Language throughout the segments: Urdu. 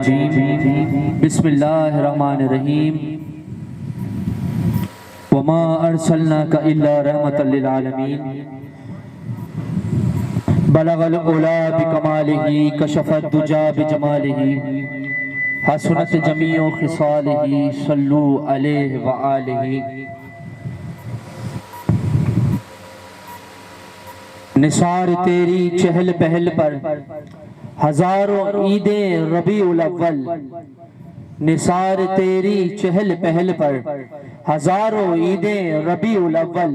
بسم اللہ الرحمن الرحیم وما ارسلناک الا رحمتا للعالمین بلغ العلا بکمالہ کشف الدجا بجمالہ حسنت جمیع خصالہ صلو علیہ وآلہ۔ نثار تیری چہل پہل پر ہزاروں عیدیں ربیع الاول، نثار تیری چہل پہل پر ہزاروں عیدیں ربیع الاول،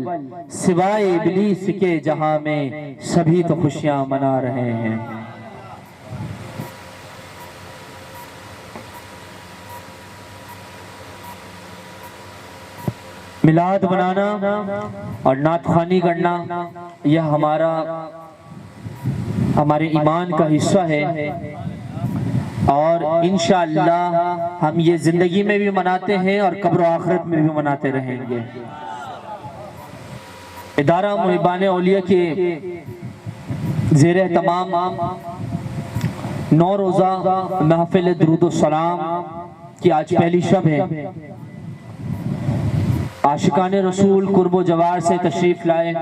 سوائے ابلیس کے جہاں میں سبھی تو خوشیاں منا رہے ہیں۔ میلاد منانا اور نعت خوانی کرنا یہ ہمارے ایمان کا حصہ ہے، اور انشاءاللہ ہم یہ زندگی میں بھی مناتے ہیں اور قبر و آخرت میں بھی مناتے رہیں گے۔ ادارہ محبان اولیاء کے زیر اہتمام 9 روزہ محفل درود و سلام کی آج پہلی شب ہے۔ عاشقان رسول قرب و جوار سے تشریف لائے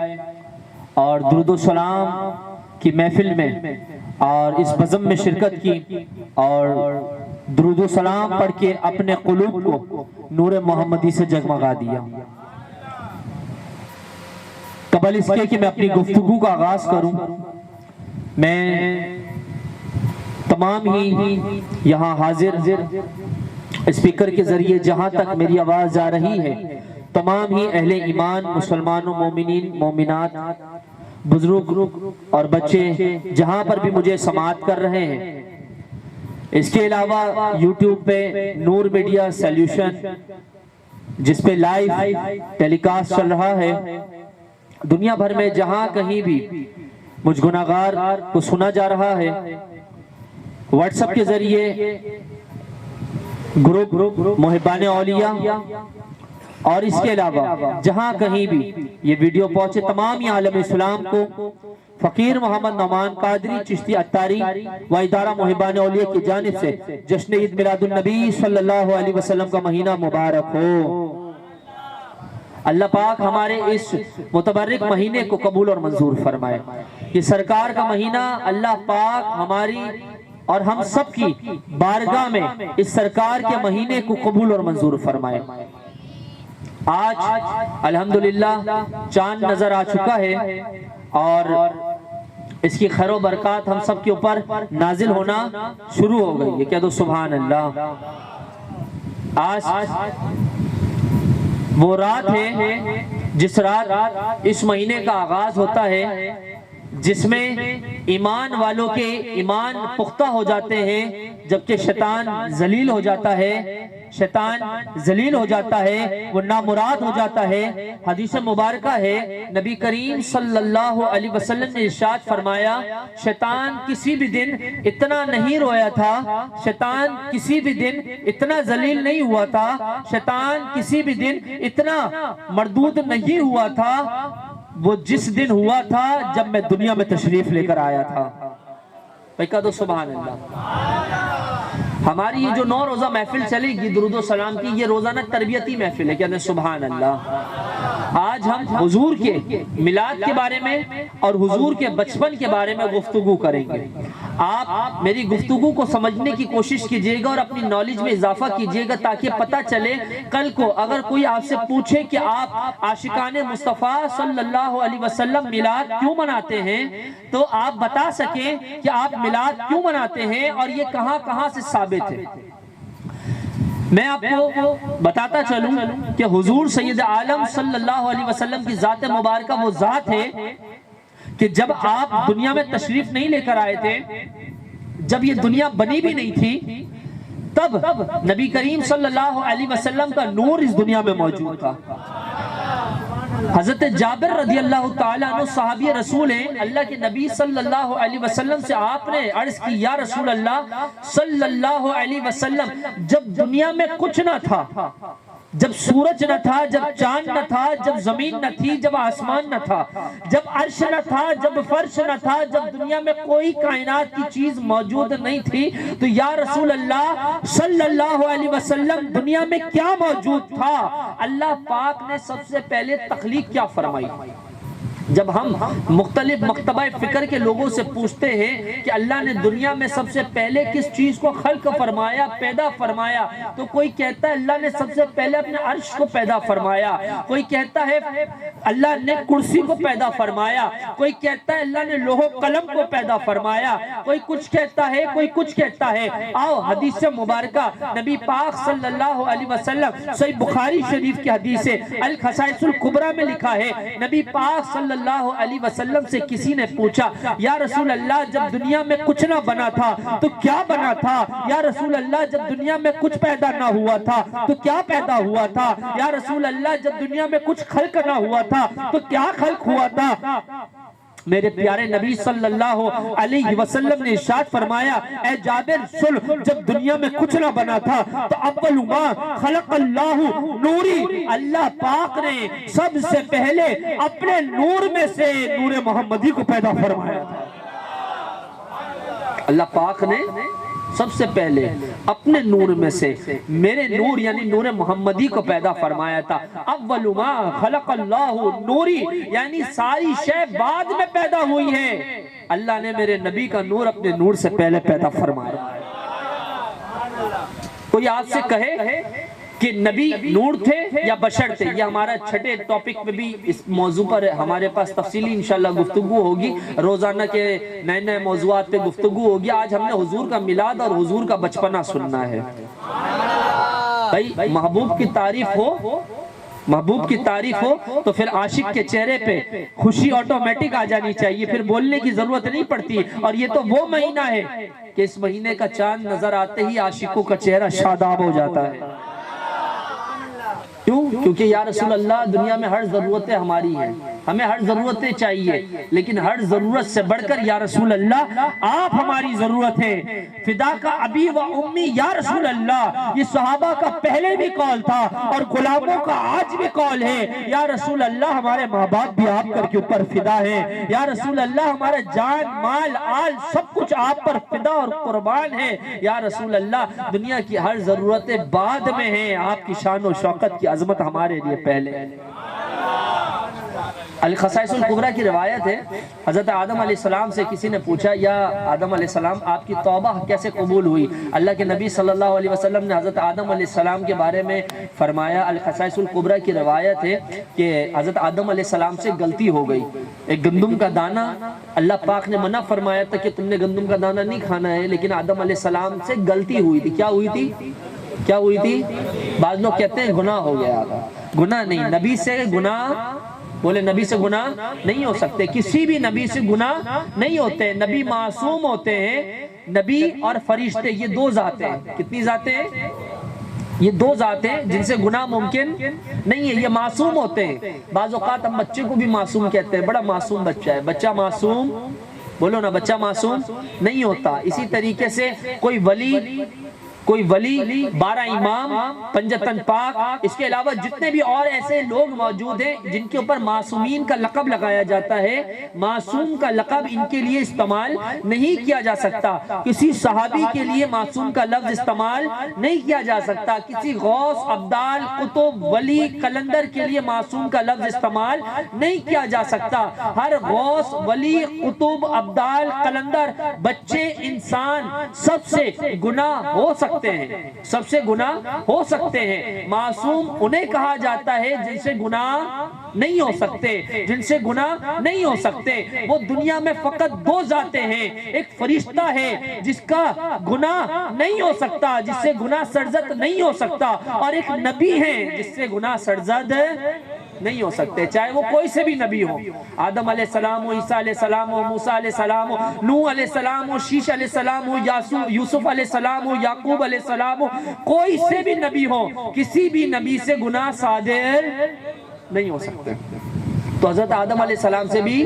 اور درود و سلام کی محفل میں اور اس بزم میں شرکت کی، اور درود و سلام پڑھ کے اپنے قلوب کو نور محمدی سے جگمگا دیا۔ قبل اس کے کہ میں اپنی گفتگو کا آغاز کروں، میں تمام ہی یہاں حاضر اسپیکر کے ذریعے جہاں تک میری آواز جا رہی ہے، تمام ہی اہل ایمان مسلمانوں، مومنین، مومنات، بزرگ اور بچے جہاں پر بھی مجھے سماعت کر رہے ہیں، اس کے علاوہ یوٹیوب پہ نور میڈیا سیلیوشن جس پہ لائیو ٹیلی کاسٹ چل رہا ہے، دنیا بھر میں جہاں کہیں بھی مجھ گناہگار کو سنا جا رہا ہے، واٹس ایپ کے ذریعے گروپ محبان اولیاء، اور اس کے علاوہ جہاں کہیں بھی یہ ویڈیو پہنچے، تمام ہی عالم اسلام کو فقیر محمد نعمان قادری چشتی اتاری و ادارہ محبان اولیاء کی جانب سے جشن عید میلاد النبی صلی اللہ علیہ وسلم کا مہینہ مبارک ہو۔ اللہ پاک ہمارے اس متبرک مہینے کو قبول اور منظور فرمائے۔ یہ سرکار کا مہینہ اللہ پاک ہماری اور ہم سب کی بارگاہ میں اس سرکار کے مہینے کو قبول اور منظور فرمائے۔ آج الحمدللہ چاند نظر آ چکا ہے اور اس کی خیر و برکات ہم سب کے اوپر نازل ہونا شروع ہو گئی ہے۔ کہہ دو سبحان اللہ۔ آج وہ رات ہے جس رات اس مہینے کا آغاز ہوتا ہے، جس میں ایمان والوں کے ایمان پختہ ہو جاتے ہیں، جبکہ شیطان ذلیل ہو جاتا ہے، وہ نامراد ہو جاتا ہے۔ حدیث مبارکہ ہے، نبی کریم صلی اللہ علیہ وسلم نے ارشاد فرمایا، شیطان کسی بھی دن اتنا نہیں رویا تھا، شیطان کسی بھی دن اتنا ذلیل نہیں ہوا تھا، شیطان کسی بھی دن اتنا مردود نہیں ہوا تھا، وہ جس دن ہوا تھا جب میں دنیا میں تشریف لے کر آیا تھا۔ کہہ دو سبحان اللہ۔ ہماری یہ جو 9 روزہ محفل چلے گی درود و سلام کی، یہ روزانہ تربیتی محفل ہے۔ کہتے ہیں سبحان اللہ۔ آج ہم حضور کے میلاد کے بارے میں اور حضور کے بچپن کے بارے میں گفتگو کریں گے۔ آپ میری گفتگو کو سمجھنے کی کوشش کیجئے گا اور اپنی نالج میں اضافہ کیجئے گا، تاکہ پتہ چلے کل کو اگر کوئی آپ سے پوچھے کہ آپ عاشقان مصطفیٰ صلی اللہ علیہ وسلم میلاد کیوں مناتے ہیں، تو آپ بتا سکیں کہ آپ میلاد کیوں مناتے ہیں اور یہ کہاں کہاں سے ثابت ہے۔ میں آپ کو بتاتا چلوں کہ حضور سید عالم صلی اللہ علیہ وسلم کی ذات مبارکہ وہ ذات ہے کہ جب آپ دنیا میں تشریف نہیں لے کر آئے تھے، جب یہ دنیا بنی بھی نہیں تھی، تب نبی کریم صلی اللہ علیہ وسلم کا نور اس دنیا میں موجود تھا۔ حضرت جابر رضی اللہ تعالیٰ عنہ صحابی رسول ہیں، اللہ کے نبی صلی اللہ علیہ وسلم سے آپ نے عرض کی، یا رسول اللہ صلی اللہ علیہ وسلم، جب دنیا میں کچھ نہ تھا جب سورج نہ تھا، جب چاند نہ تھا، جب زمین نہ تھی، جب آسمان نہ تھا، جب عرش نہ تھا، جب فرش نہ تھا، جب دنیا میں کوئی کائنات کی چیز موجود نہیں تھی، تو یا رسول اللہ صلی اللہ علیہ وسلم دنیا میں کیا موجود تھا؟ اللہ پاک نے سب سے پہلے تخلیق کیا فرمائی؟ جب ہم مختلف مکتبہ فکر کے لوگوں سے پوچھتے ہیں کہ اللہ نے دنیا میں سب سے پہلے کس چیز کو خلق فرمایا، پیدا فرمایا، تو کوئی کہتا ہے اللہ نے سب سے پہلے اپنے عرش کو پیدا فرمایا، کوئی کہتا ہے اللہ نے کرسی کو پیدا فرمایا، کوئی کہتا ہے اللہ نے لوح و قلم کو پیدا فرمایا، کوئی کچھ کہتا ہے، کوئی کچھ کہتا ہے۔ آؤ حدیث مبارکہ نبی پاک صلی اللہ علیہ وسلم، صحیح بخاری شریف کی حدیث ہے، الخصائص الکبریٰ میں لکھا ہے، نبی پاک صلی اللہ علیہ وسلم سے کسی نے پوچھا یا رسول اللہ جب دنیا میں کچھ نہ بنا تھا تو کیا بنا تھا؟ یا رسول اللہ جب دنیا میں کچھ پیدا نہ ہوا تھا تو کیا پیدا ہوا تھا؟ یا رسول اللہ جب دنیا میں کچھ خلق نہ ہوا تھا تو کیا خلق ہوا تھا؟ میرے پیارے نبی صلی اللہ علیہ وسلم نے ارشاد فرمایا، اے جابر سن، جب دنیا میں کچھ نہ بنا تھا تو اول ما خلق اللہ نوری، اللہ پاک نے سب سے پہلے اپنے نور میں سے نور محمدی کو پیدا فرمایا تھا۔ اللہ پاک نے سب سے پہلے اپنے نور میں سے میرے نور یعنی نور محمدی کو پیدا فرمایا تھا۔ اول ما خلق اللہ نوری یعنی ساری شے بعد میں پیدا ہوئی ہے، اللہ نے میرے نبی کا نور اپنے نور سے پہلے پیدا فرمایا۔ کوئی آپ سے کہے کہ نبی نور تھے یا بشر تھے، یہ ہمارا چھٹے ٹاپک پہ بھی اس موضوع پر ہمارے پاس تفصیلی انشاءاللہ گفتگو ہوگی، روزانہ کے نئے نئے موضوعات پہ گفتگو ہوگی۔ آج ہم نے حضور کا میلاد اور حضور کا بچپنا سننا ہے۔ بھائی محبوب کی تعریف ہو، محبوب کی تعریف ہو تو پھر عاشق کے چہرے پہ خوشی آٹومیٹک آ جانی چاہیے، پھر بولنے کی ضرورت نہیں پڑتی۔ اور یہ تو وہ مہینہ ہے کہ اس مہینے کا چاند نظر آتے ہی عاشقوں کا چہرہ شاداب ہو جاتا ہے۔ کیوں؟ کیونکہ یا رسول اللہ دنیا میں ہر ضرورتیں ہماری ہیں، ہمیں ہر ضرورتیں چاہیے، لیکن ہر ضرورت سے بڑھ کر یا رسول اللہ آپ ہماری ضرورت ہیں۔ فدا کا ابی و امی یا رسول اللہ، یہ صحابہ کا پہلے بھی قول تھا اور غلاموں کا آج بھی قول ہے، یا رسول اللہ ہمارے ماں باپ بھی آپ پر کے اوپر فدا ہیں، یا رسول اللہ ہمارا جان مال آل سب کچھ آپ پر فدا اور قربان ہے، یا رسول اللہ دنیا کی ہر ضرورتیں بعد میں ہیں، آپ کی شان و شوکت کی عظمت ہمارے لیے پہلے ہے۔ الخصائص الکبریٰ کی روایت ہے، حضرت آدم علیہ السلام سے کسی نے پوچھا یا آدم علیہ السلام آپ کی توبہ کیسے قبول ہوئی؟ اللہ کے نبی صلی اللہ علیہ وسلم نے حضرت آدم علیہ السلام کے بارے میں فرمایا، الخصائص الکبریٰ کی روایت ہے کہ حضرت آدم علیہ السلام سے غلطی ہو گئی، ایک گندم کا دانہ اللہ پاک نے منع فرمایا تھا کہ تم نے گندم کا دانہ نہیں کھانا ہے، لیکن آدم علیہ السلام سے غلطی ہوئی تھی۔ کیا ہوئی تھی؟ کیا ہوئی تھی؟ بعض لوگ کہتے ہیں گناہ ہو گیا تھا، گناہ نہیں، نبی سے گناہ، بولے نبی سے گناہ نہیں ہو سکتے، کسی بھی نبی سے گناہ نہیں ہوتے، نبی معصوم ہوتے ہیں۔ نبی اور فرشتے یہ دو ذاتیں ہیں، کتنی ذاتیں ہیں؟ یہ دو ذاتیں جن سے گناہ ممکن نہیں ہے، یہ معصوم ہوتے ہیں۔ بعض اوقات ہم بچے کو بھی معصوم کہتے ہیں، بڑا معصوم بچہ ہے، بچہ معصوم، بولو نا، بچہ معصوم نہیں ہوتا۔ اسی طریقے سے کوئی ولی 12 امام، پنجتن پاک، اس کے علاوہ جتنے بھی اور ایسے لوگ موجود ہیں جن کے اوپر معصومین کا لقب لگایا جاتا ہے، معصوم کا لقب ان کے لیے استعمال نہیں کیا جا سکتا۔ کسی صحابی کے لیے معصوم کا لفظ استعمال نہیں کیا جا سکتا، کسی غوث، ابدال، قطب، ولی، قلندر کے لیے معصوم کا لفظ استعمال نہیں کیا جا سکتا۔ ہر غوث، ولی، قطب، ابدال، قلندر، بچے، انسان سب سے گناہ ہو سکتے ہیں، سب سے گناہ ہو سکتے ہیں۔ معصوم انہیں کہا جاتا ہے جن سے گناہ نہیں ہو سکتے، جن سے گناہ نہیں ہو سکتے۔ وہ دنیا میں فقط دو ذاتیں ہیں، ایک فرشتہ ہے جس کا گناہ نہیں ہو سکتا، جس سے گناہ سرزد نہیں ہو سکتا، اور ایک نبی ہے جس سے گناہ سرزد نہیں ہو سکتے، چاہے وہ کوئی سے بھی نبی ہو، آدم علیہ السلام ہو، عیسیٰ علیہ السلام ہو، موسیٰ علیہ السلام ہو، نوح علیہ السلام ہو، شیش علیہ السلام ہو، یوسف علیہ السلام ہو، یعقوب علیہ السلام ہو، کوئی سے بھی نبی ہو، کسی بھی نبی سے گناہ صادر نہیں ہو سکتے۔ تو حضرت آدم علیہ السلام سے بھی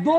2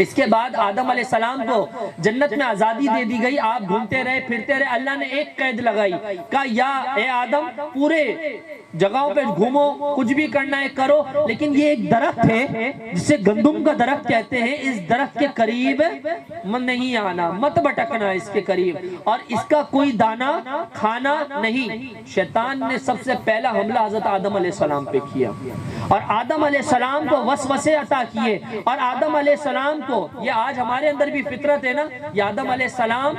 اس کے بعد آدم علیہ السلام کو جنت میں آزادی دے دی گئی، آپ گھومتے رہے پھرتے رہے، اللہ نے ایک قید لگائی، کہا یا اے آدم پورے جگہوں پہ گھومو، کچھ بھی کرنا ہے کرو، لیکن یہ ایک درخت ہے جسے گندم کا درخت کہتے ہیں، اس درخت کے قریب من نہیں آنا، مت بٹکنا اس کے قریب، اور اس کا کوئی دانہ کھانا نہیں۔ شیطان نے سب سے پہلا حملہ حضرت آدم علیہ السلام پہ کیا، اور آدم علیہ السلام کو وسوسے عطا کیے، اور آدم علیہ السلام کو، یہ آج ہمارے اندر بھی فطرت ہے نا، یہ آدم علیہ السلام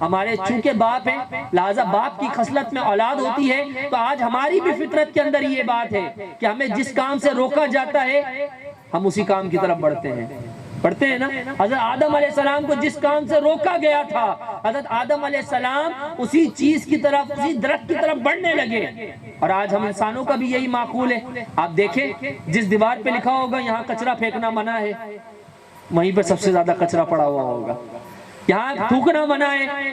ہمارے چونکہ باپ ہیں، لہذا باپ کی خصلت میں اولاد ہوتی ہے، تو آج ہماری بھی فطرت کے اندر یہ بات ہے کہ ہمیں جس کام سے روکا جاتا ہے ہم اسی کام کی طرف بڑھتے ہیں نا۔ حضرت آدم علیہ السلام کو جس کام سے روکا گیا تھا، حضرت آدم علیہ السلام اسی چیز کی طرف، اسی درخت کی طرف بڑھنے لگے، اور آج ہم انسانوں کا بھی یہی معقول ہے۔ آپ دیکھیں جس دیوار پہ لکھا ہوگا یہاں کچرا پھینکنا منع ہے، وہیں پہ سب سے زیادہ کچرا پڑا ہوا ہوگا، یہاں تھوکنا منع ہے،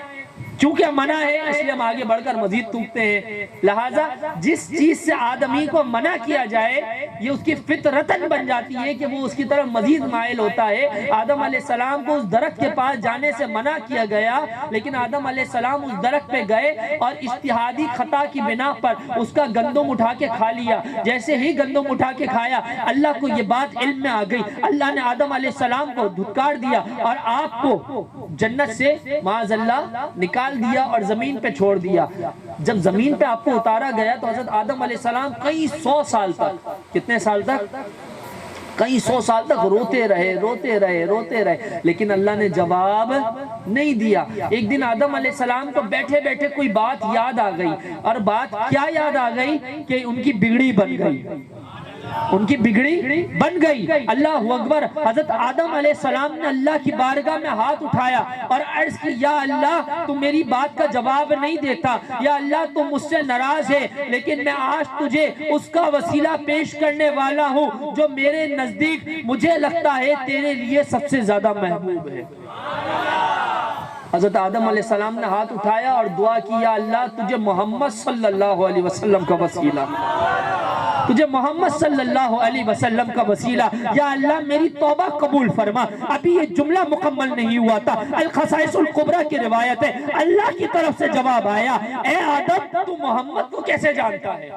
چونکہ منع ہے اس لیے ہم آگے بڑھ کر مزید تھوکتے ہیں۔ لہٰذا جس چیز سے آدمی کو منع کیا جائے یہ اس کی فطرتاً بن جاتی ہے کہ وہ اس کی طرف مزید مائل ہوتا ہے۔ آدم علیہ السلام کو اس درخت کے پاس جانے سے منع کیا گیا، لیکن آدم علیہ السلام اس درخت پہ گئے اور اجتہادی خطا کی بنا پر اس کا گندم اٹھا کے کھا لیا۔ جیسے ہی گندم اٹھا کے کھایا اللہ کو یہ بات علم میں آ گئی، اللہ نے آدم علیہ السلام کو دھتکار دیا اور آپ کو جنت سے معاذ اللہ نکال دیا اور زمین پہ چھوڑ دیا۔ جب زمین پہ آپ کو اتارا گیا تو حضرت آدم علیہ السلام کئی سو سال تک، کتنے سال تک؟ کئی سو سال تک روتے رہے، لیکن اللہ نے جواب نہیں دیا۔ ایک دن آدم علیہ السلام کو بیٹھے بیٹھے کوئی بات یاد آ گئی، اور بات کیا یاد آ گئی کہ ان کی بگڑی بن گئی، ان کی بگڑی بن گئی۔ اللہ اکبر۔ حضرت آدم علیہ السلام نے اللہ کی بارگاہ میں ہاتھ اٹھایا اور عرض کی یا اللہ تو میری بات کا جواب نہیں دیتا، یا اللہ تو مجھ سے ناراض ہے، لیکن میں آج تجھے اس کا وسیلہ پیش کرنے والا ہوں جو میرے نزدیک مجھے لگتا ہے تیرے لیے سب سے زیادہ محبوب ہے۔ حضرت آدم علیہ السلام نے ہاتھ اٹھایا اور دعا کی یا اللہ تجھے محمد صلی اللہ علیہ وسلم کا وسیلہ، تجھے محمد صلی اللہ علیہ وسلم کا وسیلہ، یا اللہ میری توبہ قبول فرما۔ ابھی یہ جملہ مکمل نہیں ہوا تھا، الخصائص الکبریٰ کی روایت ہے، اللہ کی طرف سے جواب آیا اے آدم تو محمد کو کیسے جانتا ہے؟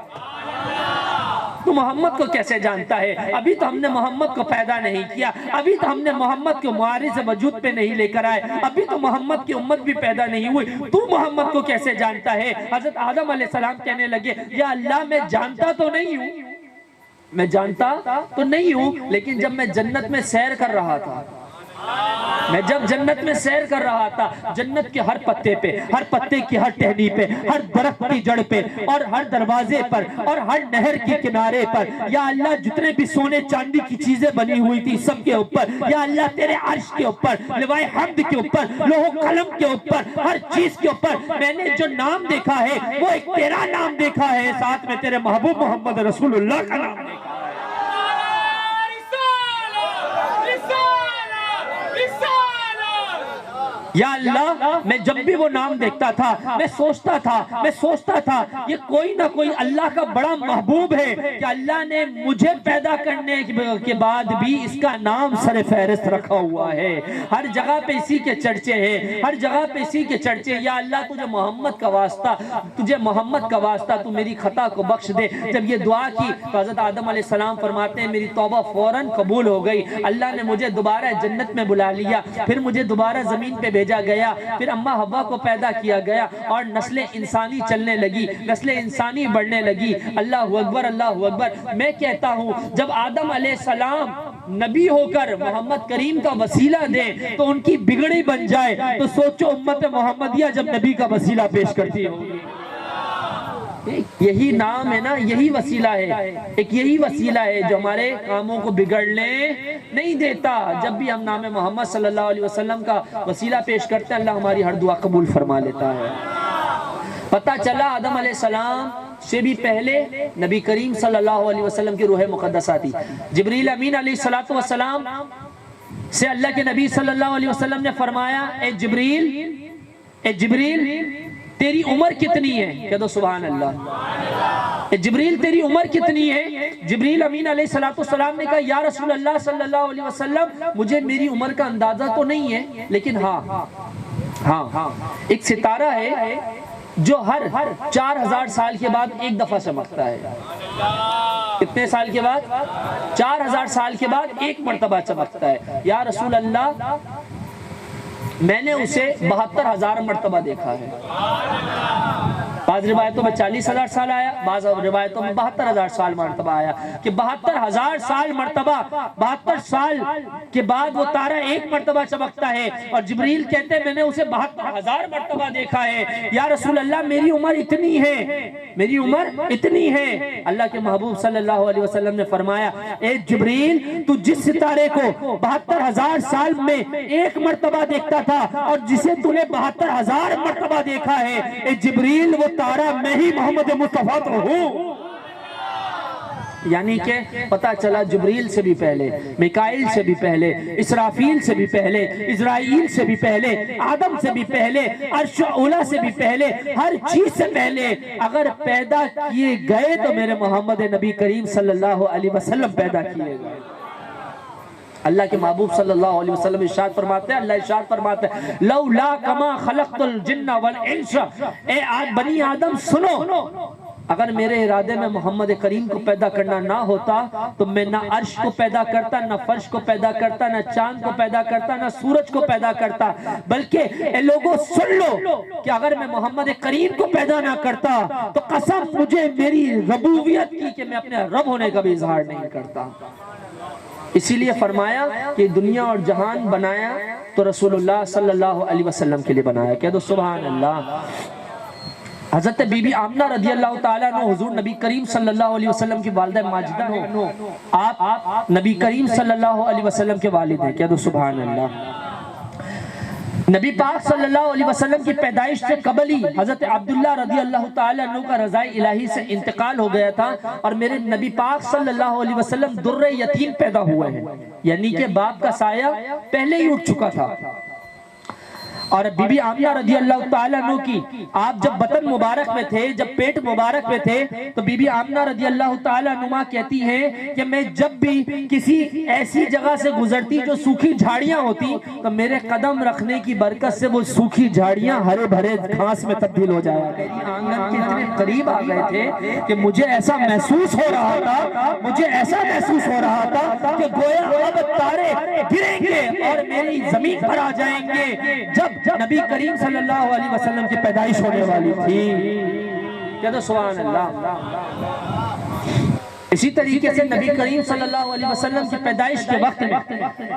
تو محمد کو کیسے جانتا ہے؟ ابھی تو ہم نے محمد کو پیدا نہیں کیا، ابھی تو ہم نے محمد کو معارض وجود پہ نہیں لے کر آئے، ابھی تو محمد کی امت بھی پیدا نہیں ہوئی، تو محمد کو کیسے جانتا ہے؟ حضرت آدم علیہ السلام کہنے لگے یا اللہ میں جانتا تو نہیں ہوں، میں جانتا تو نہیں ہوں، لیکن جب میں جنت میں سیر کر رہا تھا، میں جب جنت میں سیر کر رہا تھا، جنت کے ہر پتے پہ، ہر پتے کی ہر ٹہنی پہ، ہر درخت کی جڑ پہ، اور ہر دروازے پر، اور ہر نہر کے کنارے پر، یا اللہ جتنے بھی سونے چاندی کی چیزیں بنی ہوئی تھی سب کے اوپر، یا اللہ تیرے عرش کے اوپر، لوائے حمد کے اوپر، لوح و قلم کے اوپر، ہر چیز کے اوپر میں نے جو نام دیکھا ہے وہ ایک تیرا نام دیکھا ہے، ساتھ میں تیرے محبوب محمد رسول اللہ کا نام دیکھا ہے۔ یا اللہ میں جب بھی وہ نام دیکھتا تھا میں سوچتا تھا یہ کوئی نہ کوئی اللہ کا بڑا محبوب ہے کہ اللہ نے مجھے پیدا کرنے کے بعد بھی اس کا نام سر فہرست رکھا ہوا ہے، ہر جگہ پہ اسی کے چرچے ہیں، ہر جگہ پہ اسی کے چرچے۔ یا اللہ تجھے محمد کا واسطہ تو میری خطا کو بخش دے۔ جب یہ دعا کی تو حضرت آدم علیہ السلام فرماتے ہیں میری توبہ فوراً قبول ہو گئی، اللہ نے مجھے دوبارہ جنت میں بلا لیا، پھر مجھے دوبارہ زمین پہ بھیجا گیا، پھر اماں حوا کو پیدا کیا گیا اور نسل انسانی چلنے لگی، نسل انسانی بڑھنے لگی۔ اللہ اکبر، اللہ اکبر۔ میں کہتا ہوں جب آدم علیہ السلام نبی ہو کر محمد کریم کا وسیلہ دیں تو ان کی بگڑی بن جائے، تو سوچو امت محمدیہ جب نبی کا وسیلہ پیش کرتی ہوگی۔ یہی نام ہے نا، یہی وسیلہ ہے، ایک یہی وسیلہ ہے جو ہمارے کاموں کو بگڑنے نہیں دیتا۔ جب بھی ہم نام محمد صلی اللہ علیہ وسلم کا وسیلہ پیش کرتے ہیں اللہ ہماری ہر دعا قبول فرما لیتا ہے۔ پتہ چلا آدم علیہ السلام سے بھی پہلے نبی کریم صلی اللہ علیہ وسلم کی روح مقدسہ تھی۔ جبریل امین علیہ السلام سے اللہ کے نبی صلی اللہ علیہ وسلم نے فرمایا اے جبریل تیری عمر کتنی ہے؟ کہہ دو سبحان اللہ۔ جبریل تیری عمر کتنی ہے؟ جبریل امین علیہ السلام نے کہا یا رسول اللہ صلی اللہ علیہ وسلم مجھے میری عمر کا اندازہ تو نہیں ہے، لیکن ہاں ایک ستارہ ہے جو ہر 4000 سال کے بعد ایک دفعہ چمکتا ہے۔ کتنے سال کے بعد؟ 4000 سال کے بعد ایک مرتبہ چمکتا ہے۔ یا رسول اللہ میں نے اسے 72,000 مرتبہ دیکھا ہے۔ بعض روایتوں میں 40,000 سال آیا، بعض روایتوں میں 72,000 سال مرتبہ آیا کہ 72,000 سال مرتبہ 72 سال کے بعد وہ تارہ ایک مرتبہ چمکتا ہے۔ اور جبریل کہتے ہیں میں نے اسے 72,000 مرتبہ دیکھا ہے۔ یا رسول اللہ میری عمر اتنی ہے، میری عمر اتنی ہے۔ اللہ کے محبوب صلی اللہ علیہ وسلم نے فرمایا اے جبریل تو جس ستارے کو 72,000 سال میں ایک مرتبہ دیکھتا تھا اور جسے تو نے 72,000 مرتبہ دیکھا ہے، اے جبریل وہ تارہ میں ہی محمد مصطفیٰ تو ہوں۔ یعنی کہ پتہ چلا جبریل سے بھی پہلے، میکائیل سے بھی پہلے، اسرافیل سے بھی پہلے، اسرائیل سے بھی پہلے، آدم سے بھی پہلے، عرش اولا سے بھی پہلے، ہر چیز سے پہلے اگر پیدا کیے گئے تو میرے محمد نبی کریم صلی اللہ علیہ وسلم پیدا کیے گئے۔ اللہ کے محبوب صلی اللہ علیہ وسلم ارشاد فرماتے ہیں، اللہ ارشاد فرماتے ہیں لولا کما خلقت الجن والانس، اے بنی آدم سنو، اگر میرے ارادے میں محمد کریم کو پیدا کرنا نہ ہوتا تو میں نہ عرش کو پیدا کرتا، نہ فرش کو پیدا کرتا، نہ چاند کو پیدا کرتا، نہ سورج کو پیدا کرتا، بلکہ اے لوگوں سن لو کہ اگر میں محمد کریم کو پیدا نہ کرتا تو قسم مجھے میری ربوبیت کی کہ میں اپنے رب ہونے کا بھی اظہار نہیں کرتا۔ اسی لیے فرمایا کہ دنیا اور جہان بنایا تو رسول اللہ صلی اللہ علیہ وسلم کے لیے بنایا۔ کہہ دو سبحان اللہ۔ حضرت بی بی آمنہ رضی اللہ تعالیٰ عنہ حضور نبی کریم صلی اللہ علیہ وسلم کی والدہ ماجدہ ہو، آپ نبی کریم صلی اللہ علیہ وسلم کے والد ہیں۔ کہہ دو سبحان اللہ۔ نبی پاک صلی اللہ علیہ وسلم کی پیدائش سے قبل ہی حضرت عبداللہ رضی اللہ تعالیٰ عنہ کا رضائے الہی سے انتقال ہو گیا تھا اور میرے نبی پاک صلی اللہ علیہ وسلم در یتیم پیدا ہوئے ہیں، یعنی کہ باپ کا سایہ پہلے ہی اٹھ چکا تھا۔ اور بی بی آمنہ رضی اللہ تعالیٰ عنہ کی آپ جب بطن مبارک میں تھے، جب پیٹ مبارک میں تھے تو بی بی آمنہ رضی اللہ تعالیٰ عنہ کہتی ہیں کہ میں جب بھی کسی ایسی جگہ سے گزرتی جو سوکھی جھاڑیاں ہوتی تو میرے قدم رکھنے کی برکت سے وہ سوکھی جھاڑیاں ہرے بھرے گھاس میں تبدیل ہو جایا۔ آنگن کے اتنے قریب آ گئے تھے کہ مجھے ایسا محسوس ہو رہا تھا کہ گویا اب تارے گریں گے اور میری زمین پر آ جائیں گے جب نبی کریم صلی اللہ علیہ وسلم کی پیدائش ہونے والی تھی۔ کہہ دو سبحان اللہ۔ اسی طریقے سے نبی کریم صلی اللہ علیہ وسلم کی پیدائش کے وقت میں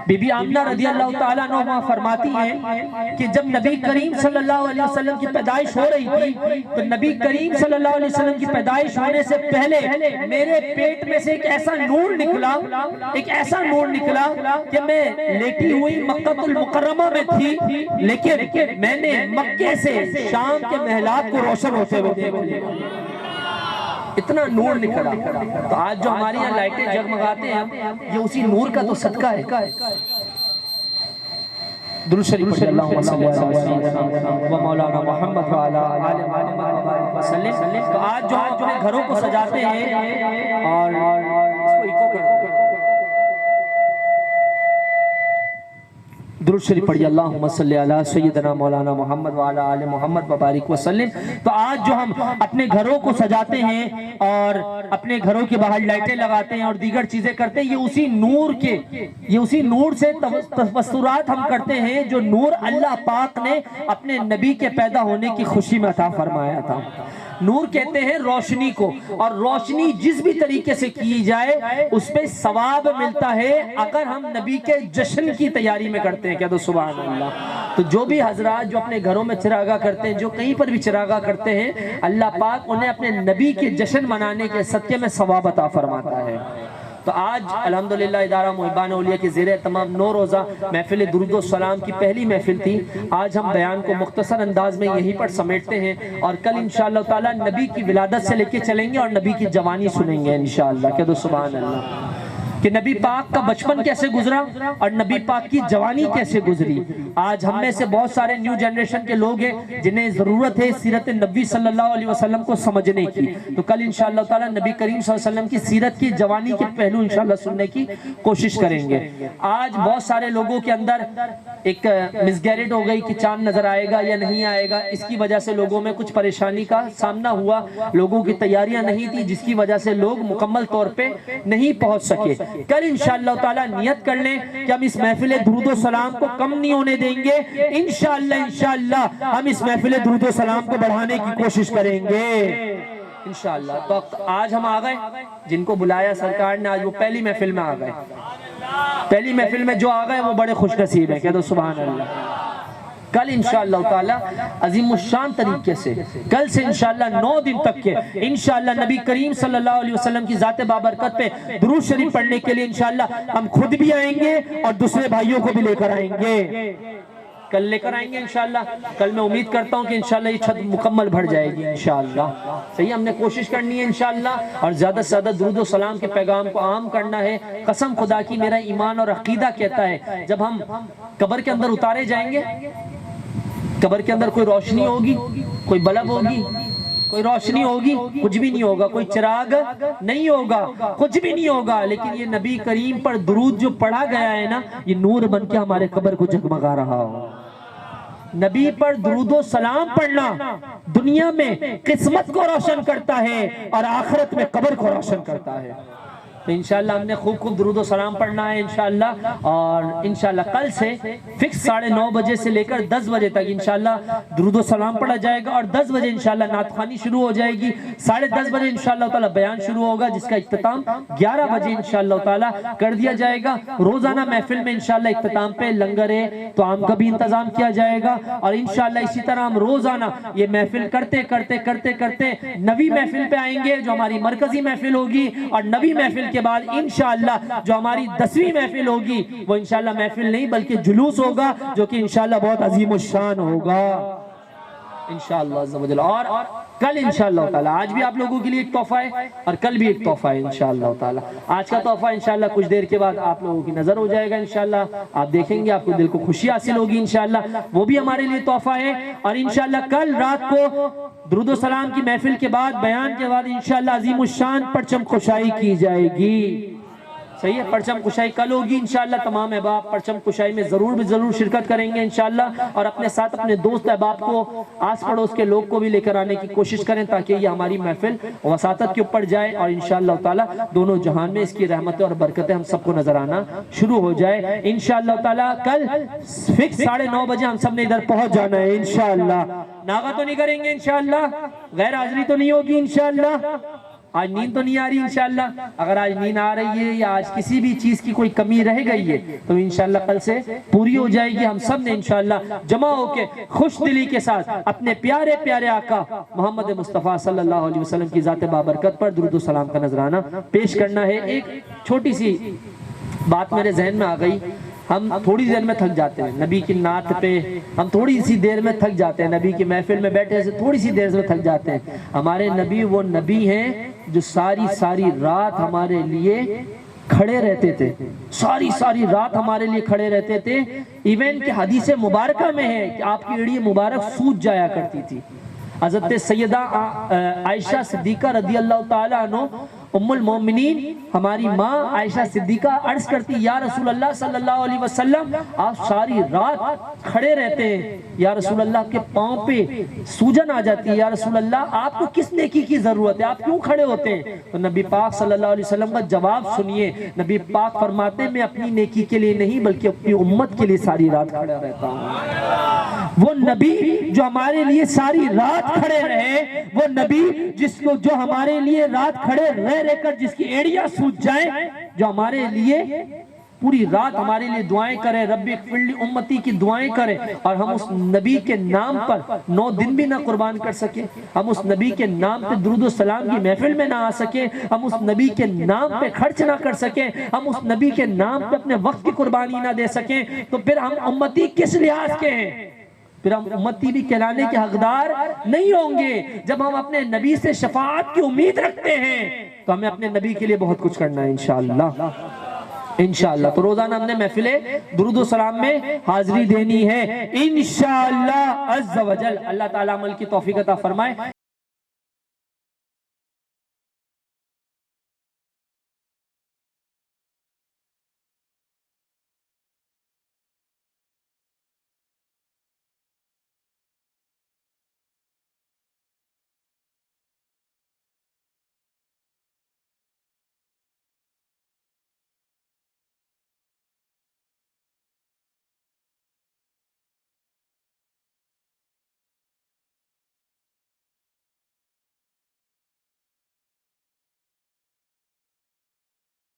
بی بی آمنہ رضی اللہ تعالیٰ عنہ فرماتی ہیں کہ جب نبی کریم صلی اللہ علیہ وسلم کی پیدائش ہو رہی تھی تو نبی کریم صلی اللہ علیہ وسلم کی پیدائش ہونے سے پہلے میرے پیٹ میں سے ایک ایسا نور نکلا کہ میں لیٹی ہوئی مکہ المکرمہ میں تھی، لیکن میں نے مکے سے شام کے محلات کو روشن ہوتے ہوئے دیکھا، اتنا نور نکلا۔ تو آج جو ہماری یہاں لائٹیں جگمگاتے ہیں یہ اسی نور کا تو صدقہ ہے۔ درود شریف پڑھیں اللہم صلی اللہ علیہ وسلم و مولانا محمد و علی آل محمد وسلم۔ تو آج جو ہم گھروں کو سجاتے ہیں اور اس کو ایکو کرتے ہیں، درود شریف پڑھیے اللہم صلی علی سیدنا مولانا محمد وعلی آل محمد وبارک وسلم۔ تو آج جو ہم اپنے گھروں کو سجاتے ہیں اور اپنے گھروں کے باہر لائٹیں لگاتے ہیں اور دیگر چیزیں کرتے ہیں، یہ اسی نور سے تبصرات ہم کرتے ہیں جو نور اللہ پاک نے اپنے نبی کے پیدا ہونے کی خوشی میں عطا فرمایا تھا۔ نور کہتے ہیں روشنی کو، اور روشنی جس بھی طریقے سے کی جائے اس پہ ثواب ملتا ہے اگر ہم نبی کے جشن کی تیاری میں کرتے ہیں۔ کہہ دو سبحان اللہ۔ تو جو بھی حضرات جو اپنے گھروں میں چراغاں کرتے ہیں، جو کہیں پر بھی چراغاں کرتے ہیں، اللہ پاک انہیں اپنے نبی کے جشن منانے کے صدقے میں ثواب عطا فرماتا ہے۔ تو آج الحمدللہ ادارہ محبان اولیاء کے زیر تمام 9 روزہ محفل درود و سلام کی پہلی محفل تھی۔ آج ہم بیان کو مختصر انداز میں یہیں پر سمیٹتے ہیں اور کل انشاءاللہ تعالی نبی کی ولادت سے لے کے چلیں گے اور نبی کی جوانی سنیں گے انشاءاللہ۔ کہہ دو سبحان اللہ۔ کہ نبی پاک کا بچپن کیسے گزرا اور نبی پاک کی جوانی کیسے گزری۔ آج ہم میں سے بہت سارے نیو جنریشن کے لوگ ہیں جنہیں ضرورت ہے سیرت نبی صلی اللہ علیہ وسلم کو سمجھنے کی، تو کل انشاءاللہ تعالی نبی کریم صلی اللہ علیہ وسلم کی سیرت کی جوانی کے پہلو انشاءاللہ سننے کی کوشش کریں گے۔ آج بہت سارے لوگوں کے اندر ایک مسگیرٹ ہو گئی کہ چاند نظر آئے گا یا نہیں آئے گا، اس کی وجہ سے لوگوں میں کچھ پریشانی کا سامنا ہوا، لوگوں کی تیاریاں نہیں تھی، جس کی وجہ سے لوگ مکمل طور پہ نہیں پہنچ سکے۔ کل انشاءاللہ تعالی نیت کر لیں کہ ہم اس محفل درود و سلام کو کم نہیں ہونے دیں گے، انشاءاللہ ہم اس محفل درود و سلام کو بڑھانے کی کوشش کریں گے انشاءاللہ۔ تو آج ہم آ گئے، جن کو بلایا سرکار نے، آج وہ پہلی محفل میں آ گئے۔ پہلی محفل میں جو آ گئے وہ بڑے خوش نصیب ہیں، کہہ دو سبحان اللہ۔ کل انشاءاللہ تعالی عظیم الشان طریقے سے کل سے انشاءاللہ 9 دن تک کے انشاءاللہ نبی کریم صلی اللہ علیہ وسلم کی ذات بابرکت پہ درود شریف پڑھنے کے لیے انشاءاللہ ہم خود بھی آئیں گے اور دوسرے بھائیوں کو بھی لے کر آئیں گے، کل لے کر آئیں گے انشاءاللہ۔ کل میں امید کرتا ہوں کہ انشاءاللہ یہ چھت مکمل بڑھ جائے گی انشاءاللہ۔ صحیح، ہم نے کوشش کرنی ہے انشاءاللہ، اور زیادہ سے زیادہ درود و سلام کے پیغام کو عام کرنا ہے۔ قسم خدا کی میرا ایمان اور عقیدہ کہتا ہے جب ہم قبر کے اندر اتارے جائیں گے، قبر کے اندر کوئی روشنی ہوگی، کوئی بلب ہوگی، کوئی روشنی ہوگی، کچھ بھی نہیں ہوگا، کوئی چراغ نہیں ہوگا، کچھ بھی نہیں ہوگا، لیکن یہ نبی کریم پر درود جو پڑھا گیا ہے نا، یہ نور بن کے ہمارے قبر کو جگمگا رہا ہو۔ نبی پر درود و سلام پڑھنا دنیا میں قسمت کو روشن کرتا ہے اور آخرت میں قبر کو روشن کرتا ہے۔ تو انشاءاللہ ہم نے خوب دروود و سلام پڑھنا ہے انشاءاللہ، اور انشاءاللہ کل سے فکس 9:30 بجے سے لے کر 10 بجے تک انشاءاللہ درود و سلام پڑھا جائے گا، اور 10 بجے انشاءاللہ نعت خوانی شروع ہو جائے گی، 10:30 بجے انشاءاللہ تعالی بیان شروع ہوگا، جس کا اختتام 11 بجے انشاءاللہ تعالی کر دیا جائے گا۔ روزانہ محفل میں انشاءاللہ اختتام پہ لنگر طعام کا بھی انتظام کیا جائے گا، اور انشاءاللہ اسی طرح ہم روزانہ یہ محفل کرتے کرتے نوی محفل پہ آئیں گے جو ہماری مرکزی محفل ہوگی، اور نوی محفل کے بعد انشاءاللہ جو ہماری 10ویں محفل ہوگی وہ انشاءاللہ محفل نہیں بلکہ جلوس ہوگا، جو کہ انشاءاللہ بہت عظیم الشان ہوگا انشاءاللہ عز و جل۔ اور کل انشاءاللہ تعالی آج بھی آپ لوگوں کے لیے ایک تحفہ ہے اور کل بھی ایک تحفہ ہے انشاءاللہ تعالی۔ آج کا تحفہ انشاءاللہ کچھ دیر کے بعد آپ لوگوں کی نظر ہو جائے گا انشاءاللہ، آپ دیکھیں گے، آپ کو دل کو خوشی حاصل ہوگی انشاءاللہ، وہ بھی ہمارے لیے تحفہ ہے۔ اور انشاءاللہ کل رات کو درود و سلام کی محفل کے بعد بیان کے بعد انشاءاللہ عظیم الشان پرچم کشائی کی جائے گی۔ صحیح ہے، پرچم کشائی کل ہوگی انشاءاللہ۔ تمام احباب پرچم کشائی میں ضرور شرکت کریں گے انشاءاللہ، اور اپنے ساتھ اپنے دوست احباب کو، آس پڑوس کے لوگ کو بھی لے کر آنے کی کوشش کریں، تاکہ یہ ہماری محفل وساطت کے اوپر جائے، اور انشاءاللہ تعالی دونوں جہان میں اس کی رحمتیں اور برکتیں ہم سب کو نظر آنا شروع ہو جائے انشاءاللہ تعالی۔ کل فکس 9:30 بجے ہم سب نے ادھر پہنچ جانا ہے انشاءاللہ۔ ناغہ تو نہیں کریں گے انشاءاللہ، غیر حاضری تو نہیں ہوگی انشاءاللہ، آج نیند تو نہیں آ رہی انشاءاللہ۔ اگر آج نیند آ رہی ہے یا آج کسی بھی چیز کی کوئی کمی رہ گئی ہے تو انشاءاللہ کل سے پوری ہو جائے گی۔ ہم سب نے انشاءاللہ جمع ہو کے خوش دلی کے ساتھ اپنے پیارے پیارے آقا محمد مصطفیٰ صلی اللہ علیہ وسلم کی ذات بابرکت پر درود و سلام کا نذرانہ پیش کرنا ہے۔ ایک چھوٹی سی بات میرے ذہن میں آ گئی، ہم تھوڑی دیر میں تھک جاتے ہیں نبی کی نعت پہ، ہم تھوڑی سی دیر میں تھک جاتے ہیں نبی کی محفل میں بیٹھے سے تھوڑی سی دیر میں تھک جاتے ہیں۔ ہمارے نبی وہ نبی ہیں جو ساری رات ہمارے لیے کھڑے رہتے تھے، ساری رات ہمارے لیے کھڑے رہتے تھے۔ ایون کہ حدیث مبارکہ میں ہے کہ آپ کی ایڑی مبارک سوج جایا کرتی تھی۔ حضرت سیدہ عائشہ صدیقہ رضی اللہ تعالیٰ عنہ ام المومنین ہماری ماں عائشہ صدیقہ عرض کرتی، یا رسول اللہ صلی اللہ علیہ وسلم آپ ساری رات کھڑے رہتے ہیں، یا رسول اللہ آپ کے پاؤں پہ سوجن آ جاتی ہے، یا رسول اللہ آپ کو کس نیکی کی ضرورت ہے، آپ کیوں کھڑے ہوتے ہیں؟ تو نبی پاک صلی اللہ علیہ وسلم کا جواب سنیے، نبی پاک فرماتے ہیں میں اپنی نیکی کے لیے نہیں بلکہ اپنی امت کے لیے ساری رات کھڑا رہتا ہوں۔ وہ نبی جو ہمارے لیے ساری رات کھڑے رہے، وہ نبی جو ہمارے لیے رات کھڑے رہ کر جس کی ایڑیاں سوج جائیں، جو ہمارے لیے پوری رات ہمارے لیے دعائیں کرے، رب اغفر لی امتی کی دعائیں کرے، اور ہم اس نبی کے نام پر 9 دن بھی نہ قربان کر سکے، ہم اس نبی کے نام پہ درود و سلام کی محفل میں نہ آ سکے، ہم اس نبی کے نام پہ خرچ نہ کر سکیں، ہم اس نبی کے نام پہ اپنے وقت کی قربانی نہ دے سکیں، تو پھر ہم امتی کس لحاظ کے ہیں؟ پھر ہم امتی بھی کہلانے کے حقدار نہیں ہوں گے۔ جب ہم اپنے نبی سے شفاعت کی امید رکھتے ہیں تو ہمیں اپنے نبی کے لیے بہت کچھ کرنا ہے انشاءاللہ۔ انشاءاللہ تو روزانہ ہم نے محفل درود و سلام میں حاضری دینی ہے انشاءاللہ عز و جل. اللہ تعالیٰ عمل کی توفیق عطا فرمائے.